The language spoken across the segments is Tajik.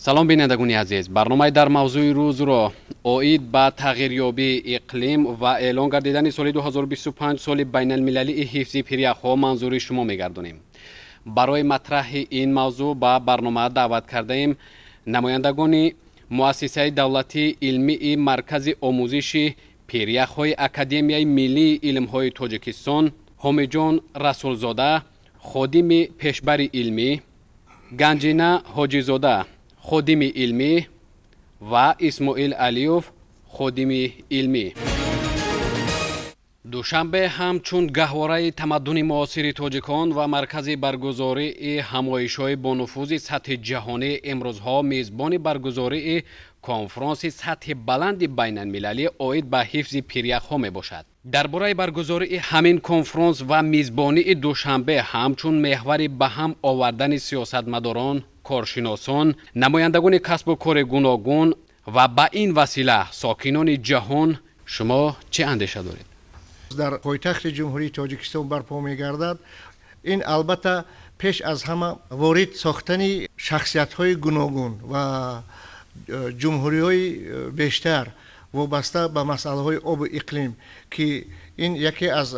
салом бинандагони азиз, барномаи дар мавзӯи рӯзро оид ба тағйирёбии иқлим ва эълон гардидани соли 2025 соли байналмилалии ҳифзи пиряхҳо манзури шумо мегардонем. барои матраҳи ин мавзӯъ ба барнома даъват кардаем намояндагони муассисаи давлатии илмии маркази омӯзиши пиряхҳои академияи миллии илмҳои тоҷикистон, ҳомиҷон расулзода, ходими пешбари илмӣ, ганҷина ҳоҷизода, ходими илмӣ ва исмоил алиёв, ходими илмӣ. душанбе ҳамчун гаҳвораи тамаддуни муосири тоҷикон ва маркази баргузории ҳамоишҳои бонуфузи сатҳи ҷаҳонӣ имрӯзҳо мезбони баргузории конфронси сатҳи баланди байналмилалӣ оид ба ҳифзи пиряхҳо мебошад. дар бораи баргузории ҳамин конфронс ва мизбонии душанбе ҳамчун меҳвари ба ҳам овардани сиёсатмадорон, коршиносон, намояндагони касбу кори гуногун ва ба ин васила сокинони ҷаҳон шумо чӣ андеша доред? дар пойтахти ҷумҳурии тоҷикистон барпо мегардад. ин албатта пеш аз ҳама ворид сохтани шахсиятҳои гуногун ва ҷумҳуриҳои бештар вобаста ба масъалаҳои обу иқлим ки ин яке аз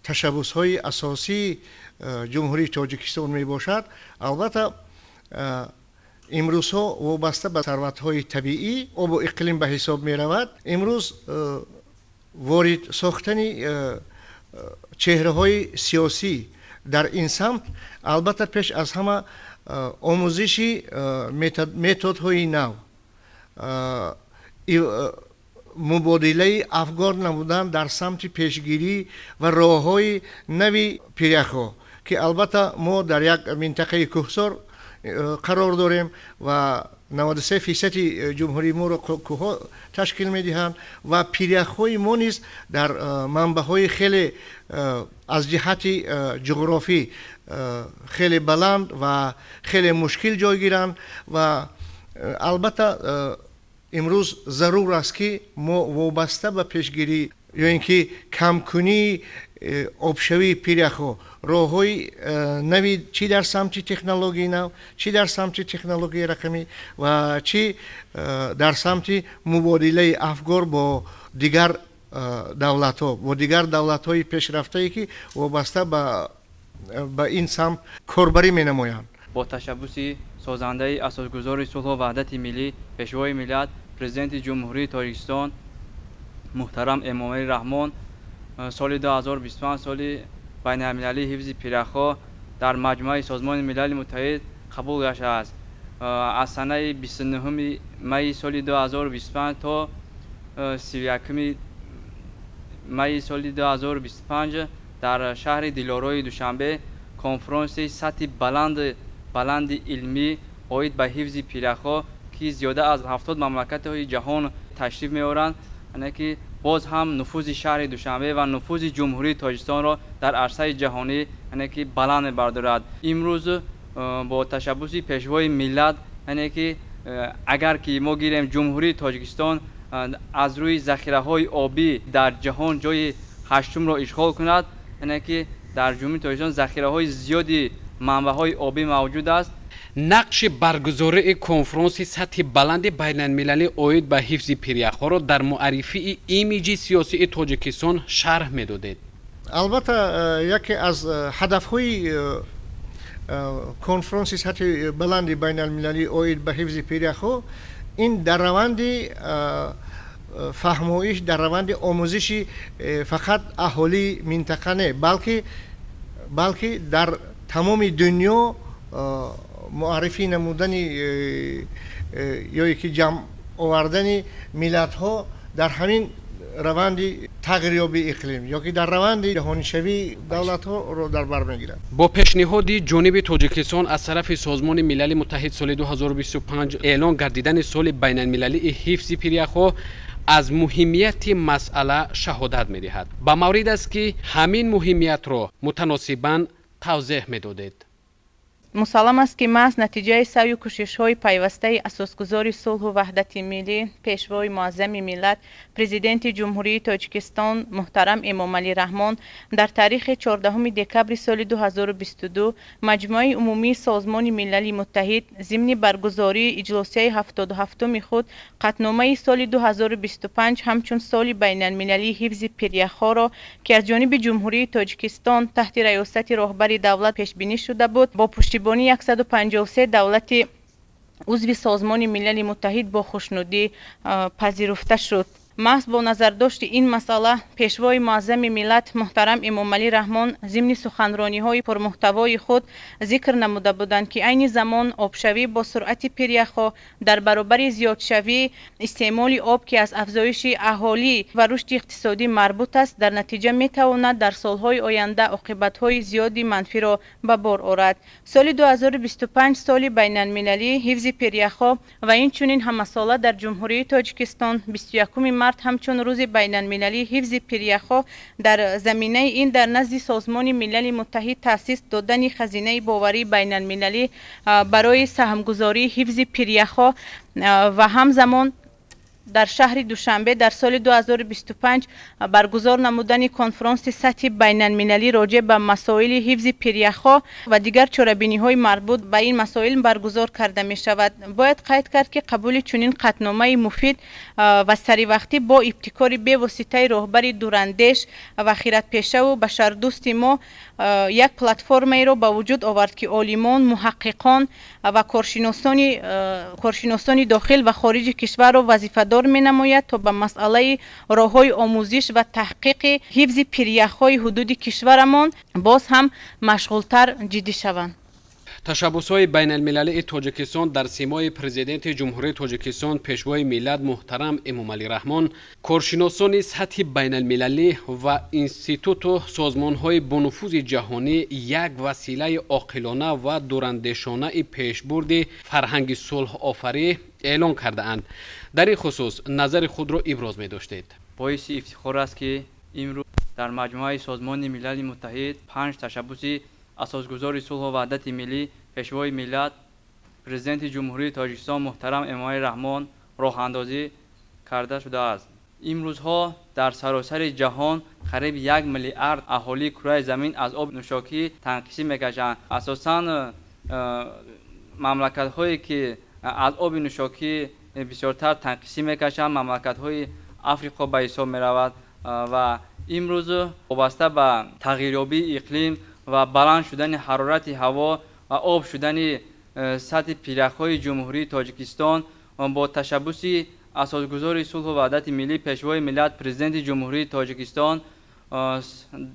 ташаббусҳои асосии ҷумҳурии тоҷикистон мебошад. албатта имрӯзҳо вобаста ба сарватҳои табиӣ обу иқлим ба ҳисоб меравад. имрӯз ворид сохтани чеҳраҳои сиёсӣ дар ин самт албатта пеш аз ҳама омӯзиши методҳои нав, мубодилаи афкор намудан дар самти пешгирӣ ва роҳҳои нави пиряхҳо ки албатта мо дар як минтақаи кӯҳсор қарор дорем ва 93% ҷумҳурии моро кӯҳҳо ташкил медиҳанд ва пиряхҳои мо низ дар манбаъҳои хеле аз ҷиҳати ҷуғрофӣ хеле баланд ва хеле мушкил ҷойгиранд ва албатта имрӯз зарур аст ки мо вобаста ба пешгирӣ ё ин ки камкунии обшавии пиряхҳо роҳҳои нави чӣ дар самти технологияи нав, чӣ дар самти технологияи рақамӣ ва чӣ дар самти мубодилаи афкор бо дигар давлатҳо, бо дигар давлатҳои пешрафтае ки вобаста ба ин самт корбарӣ менамоянд. бо ташаббуси созандаи асосгузори сулҳу ваҳдати миллӣ, пешвои миллат, президенти ҷумҳурии тоҷикистон муҳтарам эмомалӣ раҳмон соли 2025 соли байналмилалии ҳифзи пиряхҳо дар маҷмӯаи созмони милали муттаҳид қабул гашта аз санаи 29 майи соли 2025 то 31 майи соли 2025 дар шаҳри дилорои душанбе конфронси сатҳи баланди илмӣ оид ба ҳифзи пиряхҳо ки зиёда аз 70 мамлакатҳои ҷаҳон ташриф меоранд, яъне ки боз ҳам нуфузи шаҳри душанбе ва нуфузи ҷумҳурии тоҷикистонро дар арсаи ҷаҳонӣ яъне ки баланд мебардорад. имрӯз бо ташаббуси пешвои миллат, яъне ки агар ки мо гирем ҷумҳурии тоҷикистон аз рӯи захираҳои обӣ дар ҷаҳон ҷои ҳаштумро ишғол кунад, яъне ки дар ҷумҳурии тоҷикистон захираҳои зиёди манбаъҳои обӣ мавҷуд аст. нақши баргузории конфронси сатҳи баланди байналмилалӣ оид ба ҳифзи пиряхҳоро дар муаррифии имиҷи сиёсии тоҷикистон шарҳ медодед. албатта яке аз ҳадафҳои конфронси сатҳи баланди байналмилалӣ оид ба ҳифзи пиряхҳо ин дар раванди фаҳмоиш, дар раванди омӯзиши фақат аҳолии минтақа не, балки дар тамоми дунё муаррифӣ намудани ёе ки ҷамъ овардани миллатҳо дар ҳамин раванди тағйирёбии иқлим ё ки дар раванди ҷаҳонишавии давлатҳоро дар бар мегирад. бо пешниҳоди ҷониби тоҷикистон аз тарафи созмони милали муттаҳид соли 2025 эълон гардидани соли байналмилалии ҳифзи пиряхҳо аз муҳимияти масъала шаҳодат медиҳад. ба маврид аст ки ҳамин муҳимиятро мутаносибан тавзеҳ медодед. مسلم است که محض نتیجه سعی کوشش‌های پیوسته اساسگذار صلح و وحدت ملی، پیشوای معظم ملت، پرزیدنت جمهوری تاجیکستان محترم امامعلی رحمان در تاریخ 14 دکبر سال 2022 مجمع عمومی سازمان ملل متحد ضمن برگزاری اجلاس 77 خود قطعنامه سال 2025 همچون سال بین المللی حفظ پیریخ‌ها را که از جانب جمهوری تاجیکستان تحت ریاست رهبر دولت پیش بینی شده بود با پشتیبانی 153 دولت عضو سازمان ملل متحد با خوشنودی پذیرفته شد. محض با نظرداشت این مسئله پیشوای معظم ملت محترم امامعلی رحمان ضمن سخنرانی‌های پرمحتوای خود ذکر نموده بودند که عین زمان آبشوی با سرعت پیریخ‌ها در برابر زیادشوی استعمال آب که از افزایش اهالی و رشد اقتصادی مربوط است در نتیجه می‌تواند در سال‌های آینده عاقبت‌های زیادی منفی را به بار آورد. سال 2025 سال بین المللی حفظ پیریخ‌ها و این چنین همساله در جمهوری تاجیکستان 21 مارس همچون روز بین المللی حفظ پیریخ‌ها در زمینه این در نزد سازمان ملل متحد تأسیس دادن خزینه باوری بین المللی برای سهمگذاری حفظ پیریخ‌ها و همزمان در شهر دوشنبه در سال 2025 برگزار نمودن کنفرانس سطحی بین المللی راجع به مسائل حفظ پیریخ‌ها و دیگر چاره‌بینی‌های مربوط به این مسائل برگزار کرده می شود. باید قید کرد که قبول چنین قطعنامه مفید و سریع با ابتکار به واسطه رهبر دوراندیش و خیرت پیشه و بشردوست ما یک پلتفرمی را به وجود آورد که عالمان، محققان و کارشناسان داخل و خارج کشور را وظیفه‌دار می‌نماید تا به مسئله راه‌های آموزش و تحقیق حفظ پیریخ‌های حدود کشورمان باز هم مشغول‌تر جدی شوند. تشبس‌های بین المللی تاجیکستان در سیمای پرزیدنت جمهوری تاجیکستان پیشوای ملت محترم امامعلی رحمان، کارشناسان سطح بین المللی و انستیتوت و سازمان‌های بنفوذ جهانی یک وسیله عاقلانه و دوراندیشانه پیشبرد فرهنگ صلح آفری اعلان کرده‌اند. در این خصوص نظر خود را ابراز می‌داشتید. باعث افتخار است که امروز در مجمع سازمان ملل متحد 5 تشبس اساسگذار صلح و وحدت ملی پیشوای ملت پرزیدنت جمهوری تاجیکستان محترم امامعلی رحمان راه اندازی کرده شده است. این روزها در سراسر جهان قریب 1 میلیارد اهالی کره زمین از آب نوشاکی تنقیصی میکشند. اساساً مملکت هایی که از آب نوشاکی بسیارتر تنقیصی میکشند مملکت های آفریقا به حساب می رود و امروز وابسته به تغییریابی اقلیم و بلند شدن حرارت هوا و آب شدن سطح پیرخ‌های جمهوری تاجیکستان با تشبس اساسگذار صلح و وحدت ملی پیشوای ملت پرزیدنت جمهوری تاجیکستان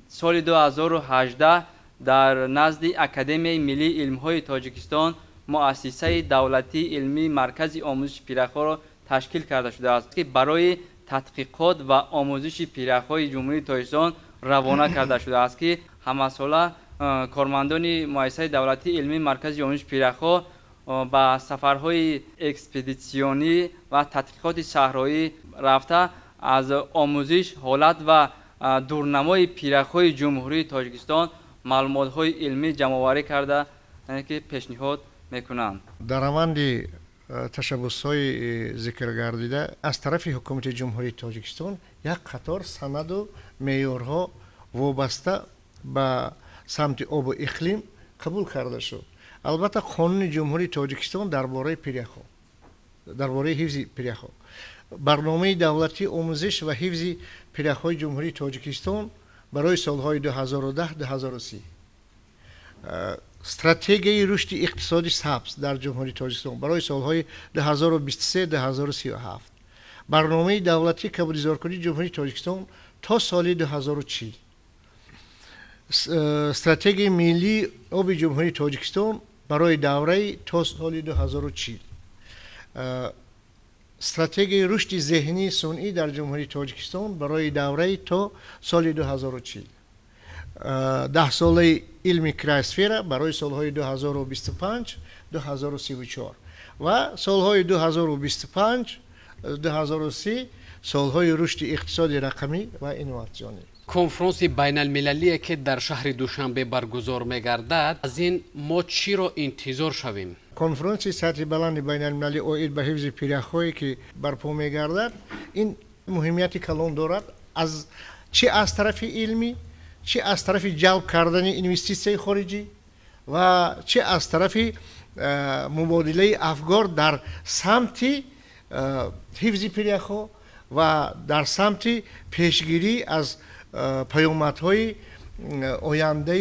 سال 2018 در نزد اکادمی ملی علم‌های تاجیکستان مؤسسه دولتی علمی مرکز آموزش پیرخ‌ها را تشکیل کرده شده است که برای تحقیقات و آموزش پیرخ‌های جمهوری تاجیکستان روانه کرده شده است که همساله کارمندان مؤسسه دولتی علمی مرکز آموزش پیرخ‌ها با سفرهای اکسپدیسیونی و تحقیقات صحرایی رفته از آموزش حالت و دورنمای پیرخ‌های جمهوری تاجیکستان معلومات‌های علمی جمع‌آوری کرده که پیشنهاد میکنند. در روند تشبس‌های ذکر گردیده از طرف حکومت جمهوری تاجیکستان یک قطار سند و معیارها وابسته به سمت آب و اقلیم قبول کرده شد. البته قانون جمهوری تاجیکستان درباره پیریخ‌ها، درباره حفظ پیریخ‌ها، برنامه دولتی آموزش و حفظ پیریخ‌های جمهوری تاجیکستان برای سالهای 2010-2030، استراتژی رشد اقتصادی سبز در جمهوری تاجیکستان برای سالهای 2023-2037، برنامه دولتی کبودیزارکنی جمهوری تاجیکستان تا سال 2040، استراتژی ملی آب جمهوری تاجیکستان برای دوره تا سال 2040، استراتژی رشد ذهنی صنعی در جمهوری تاجیکستان برای دوره تا سال 2040، 10 ساله علمی کرایسفر برای سالهای 2025-2034 و سالهای 2025-2030 سالهای رشد اقتصادی رقمی و اینوواسیونی. کنفرانس بین المللی که در شهر دوشنبه برگزار می‌گردد از این ما چی را انتظار شویم؟ کنفرانس سطح بلند بین المللی اوید به حفظ پیره‌هایی که برپا می‌گردد این مهمیت کلان دارد چه از طرف علمی، چه از طرف جلب کردن اینوستیسیون خارجی و چه از طرف مبادله افکار در سمت حفظ پیره‌ها و در سمت پیشگیری از پیامدهای آینده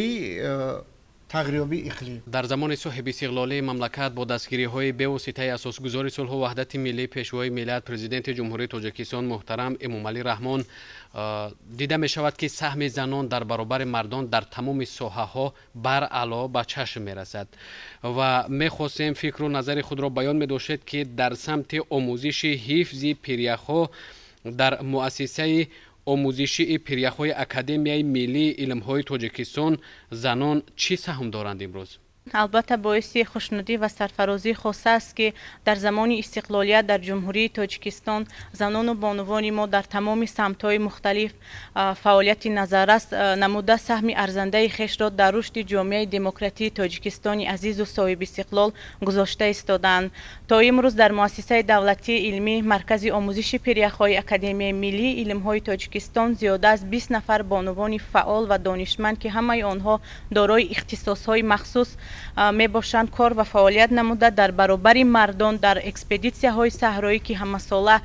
تغییریابی اقلیم. در زمان صاحب استقلالی مملکت با دستگیری‌های به اساسگذار صلح و وحدت ملی پیشوای ملت پرزیدنت جمهوری تاجیکستان محترم امامعلی رحمان دیده می شود که سهم زنان در برابر مردان در تمام ساحه‌ها بر علا به چشم می رسد و می خواستیم فکر و نظر خود را بیان می داشتید که در سمت آموزش حفظ پیره‌ها در مؤسسه آموزشی پیره‌های اکادمیای ملی علم‌های تاجیکستان زنان چی سهم دارند امروز؟ البته باعث خوشنودی و سرفرازی خاص است که در زمان استقلالیت در جمهوری تاجیکستان زنان و بانوان ما در تمام سمت‌های مختلف فعالیت نظررس نموده سهم ارزنده خویش را در رشد جامعه دموکراتی تاجیکستان عزیز و صاحب استقلال گذاشته ایستادند. تا امروز در مؤسسه دولتی علمی مرکز آموزش پیره‌های اکادمی ملی علم‌های تاجیکستان زیاده از 20 نفر بانوان فعال و دانشمند که همه آنها دارای اختصاص‌های مخصوص می باشند کار و فعالیت نموده در برابر مردان در اکسپدیسی‌های صحرایی که همه ساله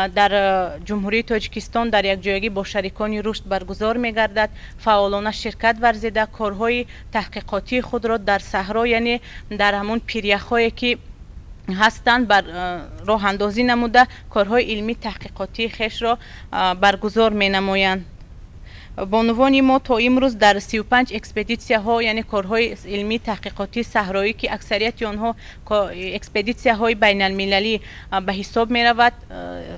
در جمهوری تاجیکستان در یک جایگی با شریکان رشد برگزار می گردد. فعالانه شرکت ورزیده کارهای تحقیقاتی خود را در صحرا یعنی در همون پیره‌هایی که هستند بر راه اندازی نموده کارهای علمی تحقیقاتی خیش را برگزار می نمایند. بانوان ما تا امروز در 35 اکسپدیسیه ها یعنی کارهای علمی تحقیقاتی صحرایی که اکثریت آنها اکسپدیسیه های بین المللی به حساب می رود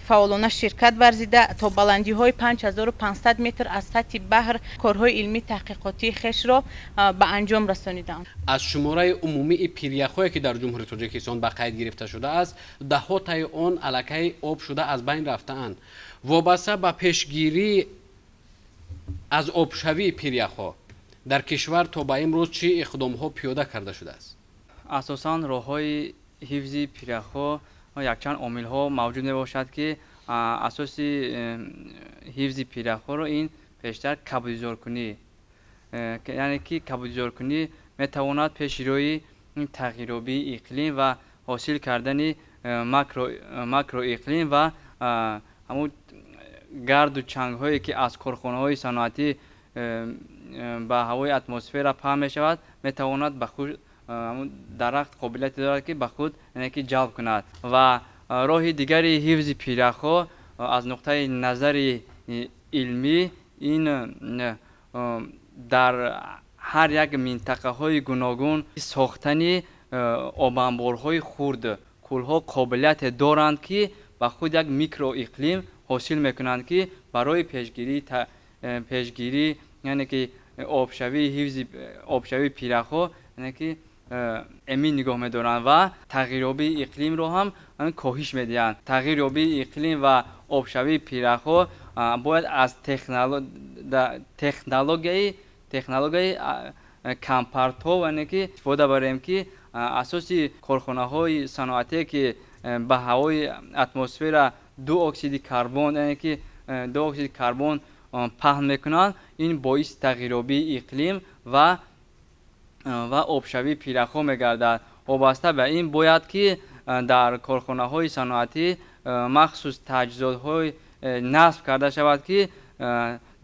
فعالانه شرکت ورزیده تا بلندی های 5500 متر از سطح بحر کارهای علمی تحقیقاتی خیش را به انجام رسانیدند. از شماره عمومی پیره‌هایی که در جمهوری تاجیکستان به قید گرفته شده است ده‌ها تای آن الکی آب شده از بین رفته‌اند. وابسته به پیشگیری از آبشوی پیره‌ها در کشور تا به امروز چه اقدام‌ها پیاده کرده شده است؟ اساساً راه‌های حفظ پیره‌ها یکچند عامل‌ها موجود میباشد که اساسی حفظ پیره‌ها رو این پیشتر کبودی‌زارکنی یعنی که کبودی‌زارکنی میتواند پیشروی تغییریابی اقلیم و حاصل کردن ماکرو اقلیم و همون گرد و چنگ هایی که از کارخانه های صنعتی به هوای اتمسفر پهن می شود می تواند به خود درخت قابلیت دارد که به خود یعنی جلب کند و راه دیگری حفظ پیره‌ها از نقطه نظر علمی این در هر یک منطقه های گوناگون ساختن آب انبارهای خرد کلها قابلیت دارند که به خود یک میکرو اقلیم حاصل میکنند که برای پیشگیری یعنی که آبشوی حفظ آبشوی پیره‌ها یعنی که امین نگاه می‌دارند و تغییریابی اقلیم رو هم کاهش می‌دهند. تغییریابی اقلیم و آبشوی پیره‌ها باید از تکنولوژی کمپارتو یعنی که استفاده بریم که اساسی کارخانه‌های صنعتی که به هوای اتمسفر دو اکسید کربن یعنی که دو اکسید کربن پهن میکنند این باعث تغییریابی اقلیم و آبشوی پیره‌ها میگردد. وابسته به این باید که در کارخانه های صنعتی مخصوص تجهیزات های نصب کرده شود که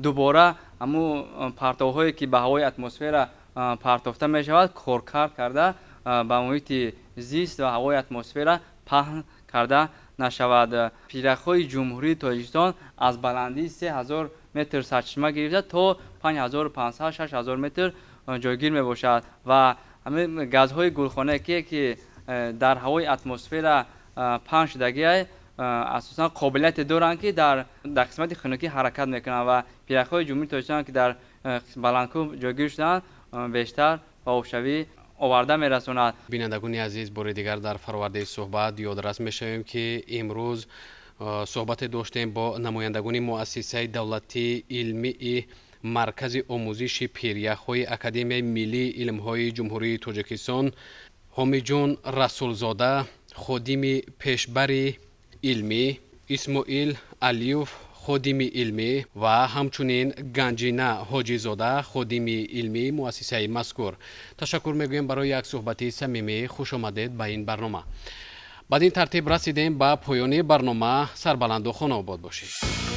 دوباره همون پرتوهایی که به هوای اتمسفر پرتافته می شود کارکرد کرده به محیط زیست و هوای اتمسفر پهن کرده نشود. پیره‌های جمهوری تاجیکستان از بلندی 3000 متر سرچشمه گرفته تا 5500 6000 متر جایگیر می باشد و همه گازهای گلخانه که در هوای اتمسفر پهن شدگی اساسا قابلیت دارند که در قسمت خنکی حرکت میکنند و پیره‌های جمهوری تاجیکستان که در بلندکوه جایگیر شدند بیشتر با آبشوی آورده میرسوند. بینندگان عزیز بار دیگر در فرآورده صحبت یادرس میشویم که امروز صحبت داشتیم با نمایندگان مؤسسه دولتی علمی مرکز آموزش پیریخ‌های اکادمی ملی علم‌های جمهوری تاجیکستان، حامیجان رسولزاده، خادم پیشبر علمی، اسماعیل علیوف، خادم علمی و همچنین گنجینه حاجیزاده، خادم علمی مؤسسه مذکور. تشکر میگویم برای یک صحبت صمیمی. خوش آمدید به این برنامه. بعد این ترتیب رسیدیم به پایان برنامه. سربلند و خانه آباد باشید.